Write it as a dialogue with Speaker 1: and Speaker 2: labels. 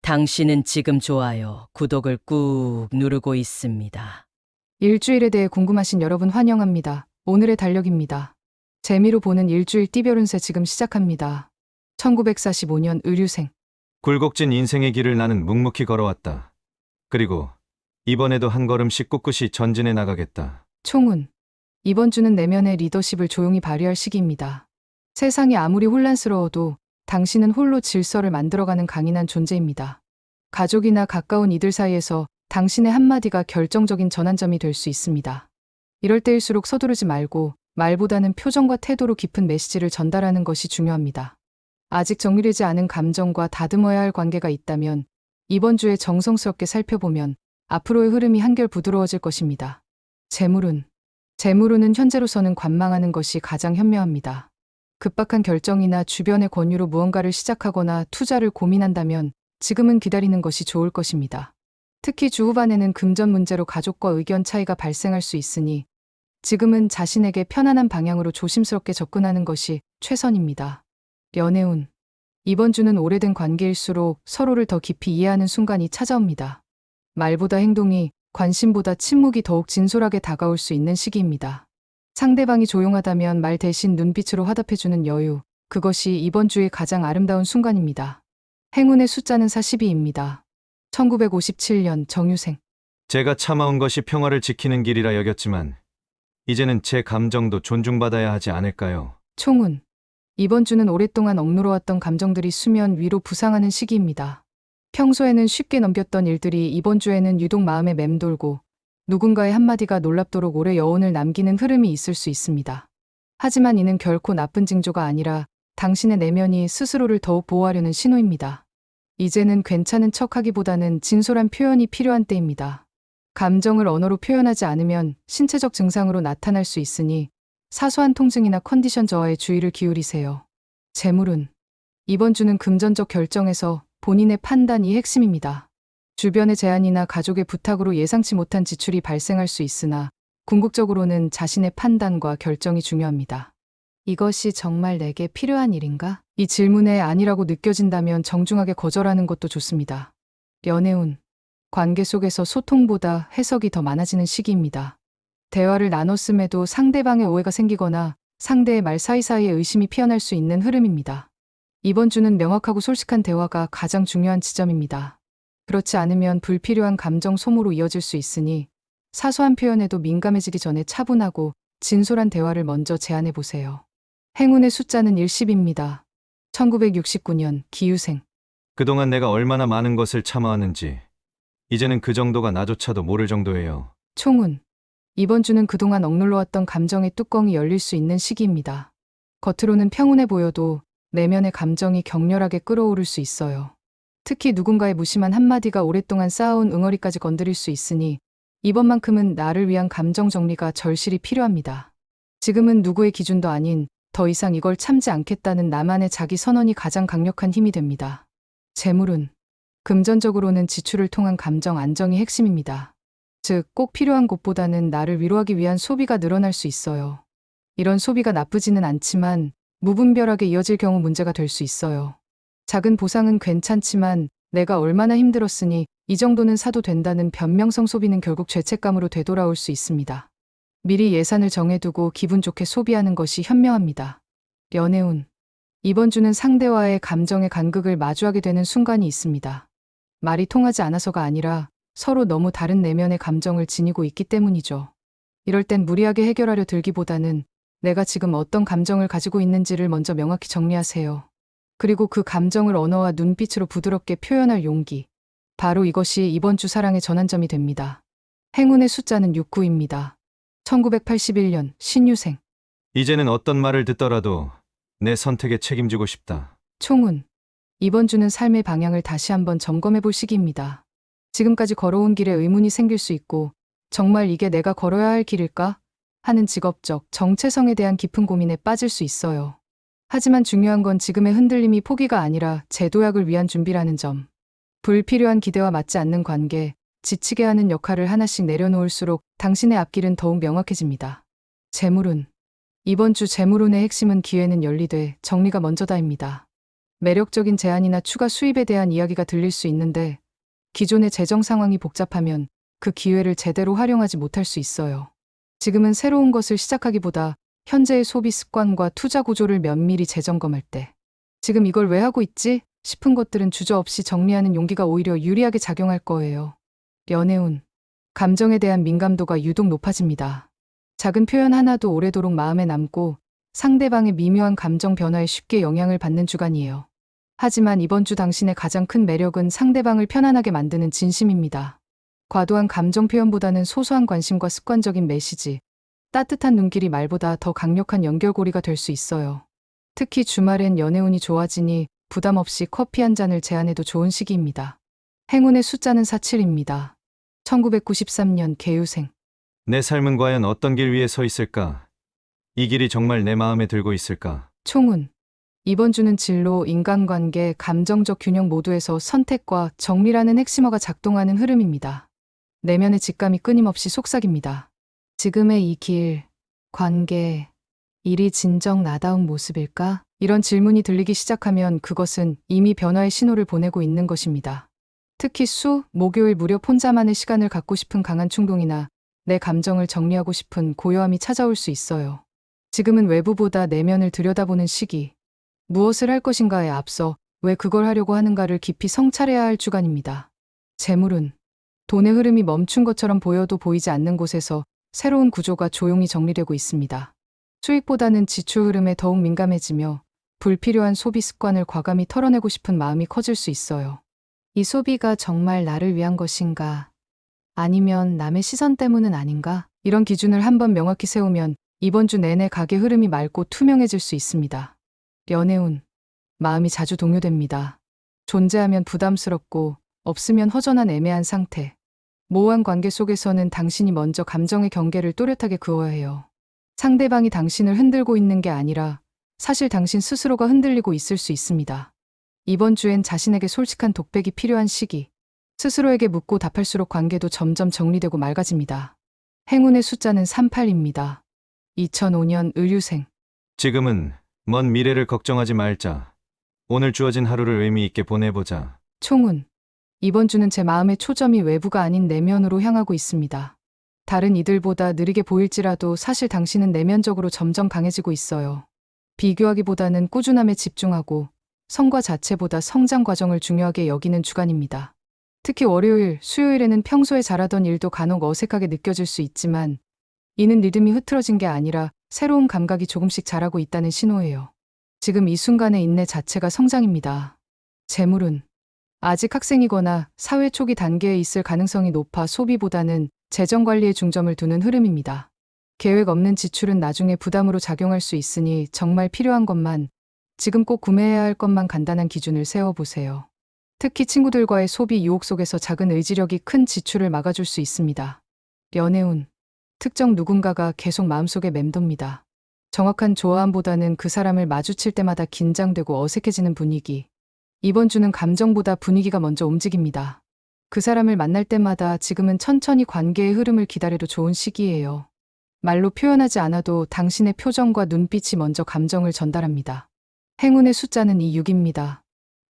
Speaker 1: 당신은 지금 좋아요, 구독을 꾹 누르고 있습니다.
Speaker 2: 일주일에 대해 궁금하신 여러분 환영합니다. 오늘의 달력입니다. 재미로 보는 일주일 띠별 운세 지금 시작합니다. 1945년 의류생.
Speaker 3: 굴곡진 인생의 길을 나는 묵묵히 걸어왔다. 그리고 이번에도 한 걸음씩 꿋꿋이 전진해 나가겠다.
Speaker 2: 총운. 이번 주는 내면의 리더십을 조용히 발휘할 시기입니다. 세상이 아무리 혼란스러워도 당신은 홀로 질서를 만들어가는 강인한 존재입니다. 가족이나 가까운 이들 사이에서 당신의 한마디가 결정적인 전환점이 될 수 있습니다. 이럴 때일수록 서두르지 말고 말보다는 표정과 태도로 깊은 메시지를 전달하는 것이 중요합니다. 아직 정리되지 않은 감정과 다듬어야 할 관계가 있다면 이번 주에 정성스럽게 살펴보면 앞으로의 흐름이 한결 부드러워질 것입니다. 재물운. 재물운은 현재로서는 관망하는 것이 가장 현명합니다. 급박한 결정이나 주변의 권유로 무언가를 시작하거나 투자를 고민한다면 지금은 기다리는 것이 좋을 것입니다. 특히 주 후반에는 금전 문제로 가족과 의견 차이가 발생할 수 있으니 지금은 자신에게 편안한 방향으로 조심스럽게 접근하는 것이 최선입니다. 연애운. 이번 주는 오래된 관계일수록 서로를 더 깊이 이해하는 순간이 찾아옵니다. 말보다 행동이, 관심보다 침묵이 더욱 진솔하게 다가올 수 있는 시기입니다. 상대방이 조용하다면 말 대신 눈빛으로 화답해주는 여유, 그것이 이번 주의 가장 아름다운 순간입니다. 행운의 숫자는 42입니다. 1957년 정유생.
Speaker 3: 제가 참아온 것이 평화를 지키는 길이라 여겼지만 이제는 제 감정도 존중받아야 하지 않을까요?
Speaker 2: 총운. 이번 주는 오랫동안 억누러왔던 감정들이 수면 위로 부상하는 시기입니다. 평소에는 쉽게 넘겼던 일들이 이번 주에는 유독 마음에 맴돌고 누군가의 한마디가 놀랍도록 오래 여운을 남기는 흐름이 있을 수 있습니다. 하지만 이는 결코 나쁜 징조가 아니라 당신의 내면이 스스로를 더욱 보호하려는 신호입니다. 이제는 괜찮은 척하기보다는 진솔한 표현이 필요한 때입니다. 감정을 언어로 표현하지 않으면 신체적 증상으로 나타날 수 있으니 사소한 통증이나 컨디션 저하에 주의를 기울이세요. 재물운. 이번 주는 금전적 결정에서 본인의 판단이 핵심입니다. 주변의 제안이나 가족의 부탁으로 예상치 못한 지출이 발생할 수 있으나 궁극적으로는 자신의 판단과 결정이 중요합니다. 이것이 정말 내게 필요한 일인가? 이 질문에 아니라고 느껴진다면 정중하게 거절하는 것도 좋습니다. 연애운. 관계 속에서 소통보다 해석이 더 많아지는 시기입니다. 대화를 나눴음에도 상대방의 오해가 생기거나 상대의 말 사이사이에 의심이 피어날 수 있는 흐름입니다. 이번 주는 명확하고 솔직한 대화가 가장 중요한 지점입니다. 그렇지 않으면 불필요한 감정 소모로 이어질 수 있으니 사소한 표현에도 민감해지기 전에 차분하고 진솔한 대화를 먼저 제안해 보세요. 행운의 숫자는 10입니다. 1969년 기유생.
Speaker 3: 그동안 내가 얼마나 많은 것을 참아왔는지 이제는 그 정도가 나조차도 모를 정도예요.
Speaker 2: 총운. 이번 주는 그동안 억눌러왔던 감정의 뚜껑이 열릴 수 있는 시기입니다. 겉으로는 평온해 보여도 내면의 감정이 격렬하게 끓어오를 수 있어요. 특히 누군가의 무심한 한마디가 오랫동안 쌓아온 응어리까지 건드릴 수 있으니 이번만큼은 나를 위한 감정 정리가 절실히 필요합니다. 지금은 누구의 기준도 아닌 더 이상 이걸 참지 않겠다는 나만의 자기 선언이 가장 강력한 힘이 됩니다. 재물운. 금전적으로는 지출을 통한 감정 안정이 핵심입니다. 즉, 꼭 필요한 것보다는 나를 위로하기 위한 소비가 늘어날 수 있어요. 이런 소비가 나쁘지는 않지만 무분별하게 이어질 경우 문제가 될 수 있어요. 작은 보상은 괜찮지만 내가 얼마나 힘들었으니 이 정도는 사도 된다는 변명성 소비는 결국 죄책감으로 되돌아올 수 있습니다. 미리 예산을 정해두고 기분 좋게 소비하는 것이 현명합니다. 연애운. 이번 주는 상대와의 감정의 간극을 마주하게 되는 순간이 있습니다. 말이 통하지 않아서가 아니라 서로 너무 다른 내면의 감정을 지니고 있기 때문이죠. 이럴 땐 무리하게 해결하려 들기보다는 내가 지금 어떤 감정을 가지고 있는지를 먼저 명확히 정리하세요. 그리고 그 감정을 언어와 눈빛으로 부드럽게 표현할 용기. 바로 이것이 이번 주 사랑의 전환점이 됩니다. 행운의 숫자는 69입니다. 1981년 신유생.
Speaker 3: 이제는 어떤 말을 듣더라도 내 선택에 책임지고 싶다.
Speaker 2: 총운. 이번 주는 삶의 방향을 다시 한번 점검해 볼 시기입니다. 지금까지 걸어온 길에 의문이 생길 수 있고 정말 이게 내가 걸어야 할 길일까? 하는 직업적, 정체성에 대한 깊은 고민에 빠질 수 있어요. 하지만 중요한 건 지금의 흔들림이 포기가 아니라 재도약을 위한 준비라는 점. 불필요한 기대와 맞지 않는 관계, 지치게 하는 역할을 하나씩 내려놓을수록 당신의 앞길은 더욱 명확해집니다. 재물운. 이번 주 재물운의 핵심은 기회는 열리되 정리가 먼저다입니다. 매력적인 제안이나 추가 수입에 대한 이야기가 들릴 수 있는데 기존의 재정 상황이 복잡하면 그 기회를 제대로 활용하지 못할 수 있어요. 지금은 새로운 것을 시작하기보다 현재의 소비 습관과 투자 구조를 면밀히 재점검할 때 지금 이걸 왜 하고 있지? 싶은 것들은 주저없이 정리하는 용기가 오히려 유리하게 작용할 거예요. 연애운. 감정에 대한 민감도가 유독 높아집니다. 작은 표현 하나도 오래도록 마음에 남고 상대방의 미묘한 감정 변화에 쉽게 영향을 받는 주간이에요. 하지만 이번 주 당신의 가장 큰 매력은 상대방을 편안하게 만드는 진심입니다. 과도한 감정 표현보다는 소소한 관심과 습관적인 메시지, 따뜻한 눈길이 말보다 더 강력한 연결고리가 될 수 있어요. 특히 주말엔 연애운이 좋아지니 부담 없이 커피 한 잔을 제안해도 좋은 시기입니다. 행운의 숫자는 47입니다. 1993년 개유생.
Speaker 3: 내 삶은 과연 어떤 길 위에 서 있을까? 이 길이 정말 내 마음에 들고 있을까?
Speaker 2: 총운. 이번 주는 진로, 인간관계, 감정적 균형 모두에서 선택과 정리라는 핵심어가 작동하는 흐름입니다. 내면의 직감이 끊임없이 속삭입니다. 지금의 이 길, 관계, 일이 진정 나다운 모습일까? 이런 질문이 들리기 시작하면 그것은 이미 변화의 신호를 보내고 있는 것입니다. 특히 목요일 무렵 혼자만의 시간을 갖고 싶은 강한 충동이나 내 감정을 정리하고 싶은 고요함이 찾아올 수 있어요. 지금은 외부보다 내면을 들여다보는 시기. 무엇을 할 것인가에 앞서 왜 그걸 하려고 하는가를 깊이 성찰해야 할 주간입니다. 재물운. 돈의 흐름이 멈춘 것처럼 보여도 보이지 않는 곳에서 새로운 구조가 조용히 정리되고 있습니다. 수익보다는 지출 흐름에 더욱 민감해지며 불필요한 소비 습관을 과감히 털어내고 싶은 마음이 커질 수 있어요. 이 소비가 정말 나를 위한 것인가? 아니면 남의 시선 때문은 아닌가? 이런 기준을 한번 명확히 세우면 이번 주 내내 가계 흐름이 맑고 투명해질 수 있습니다. 연애운. 마음이 자주 동요됩니다. 존재하면 부담스럽고 없으면 허전한 애매한 상태. 모호한 관계 속에서는 당신이 먼저 감정의 경계를 또렷하게 그어야 해요. 상대방이 당신을 흔들고 있는 게 아니라 사실 당신 스스로가 흔들리고 있을 수 있습니다. 이번 주엔 자신에게 솔직한 독백이 필요한 시기. 스스로에게 묻고 답할수록 관계도 점점 정리되고 맑아집니다. 행운의 숫자는 38입니다. 2005년 을유생.
Speaker 3: 지금은 먼 미래를 걱정하지 말자. 오늘 주어진 하루를 의미 있게 보내보자.
Speaker 2: 총운. 이번 주는 제 마음의 초점이 외부가 아닌 내면으로 향하고 있습니다. 다른 이들보다 느리게 보일지라도 사실 당신은 내면적으로 점점 강해지고 있어요. 비교하기보다는 꾸준함에 집중하고 성과 자체보다 성장 과정을 중요하게 여기는 주간입니다. 특히 월요일, 수요일에는 평소에 잘하던 일도 간혹 어색하게 느껴질 수 있지만 이는 리듬이 흐트러진 게 아니라 새로운 감각이 조금씩 자라고 있다는 신호예요. 지금 이 순간의 인내 자체가 성장입니다. 재물운. 아직 학생이거나 사회 초기 단계에 있을 가능성이 높아 소비보다는 재정 관리에 중점을 두는 흐름입니다. 계획 없는 지출은 나중에 부담으로 작용할 수 있으니 정말 필요한 것만, 지금 꼭 구매해야 할 것만 간단한 기준을 세워보세요. 특히 친구들과의 소비 유혹 속에서 작은 의지력이 큰 지출을 막아줄 수 있습니다. 연애운. 특정 누군가가 계속 마음속에 맴돕니다. 정확한 좋아함보다는 그 사람을 마주칠 때마다 긴장되고 어색해지는 분위기. 이번 주는 감정보다 분위기가 먼저 움직입니다. 그 사람을 만날 때마다 지금은 천천히 관계의 흐름을 기다려도 좋은 시기예요. 말로 표현하지 않아도 당신의 표정과 눈빛이 먼저 감정을 전달합니다. 행운의 숫자는 26입니다.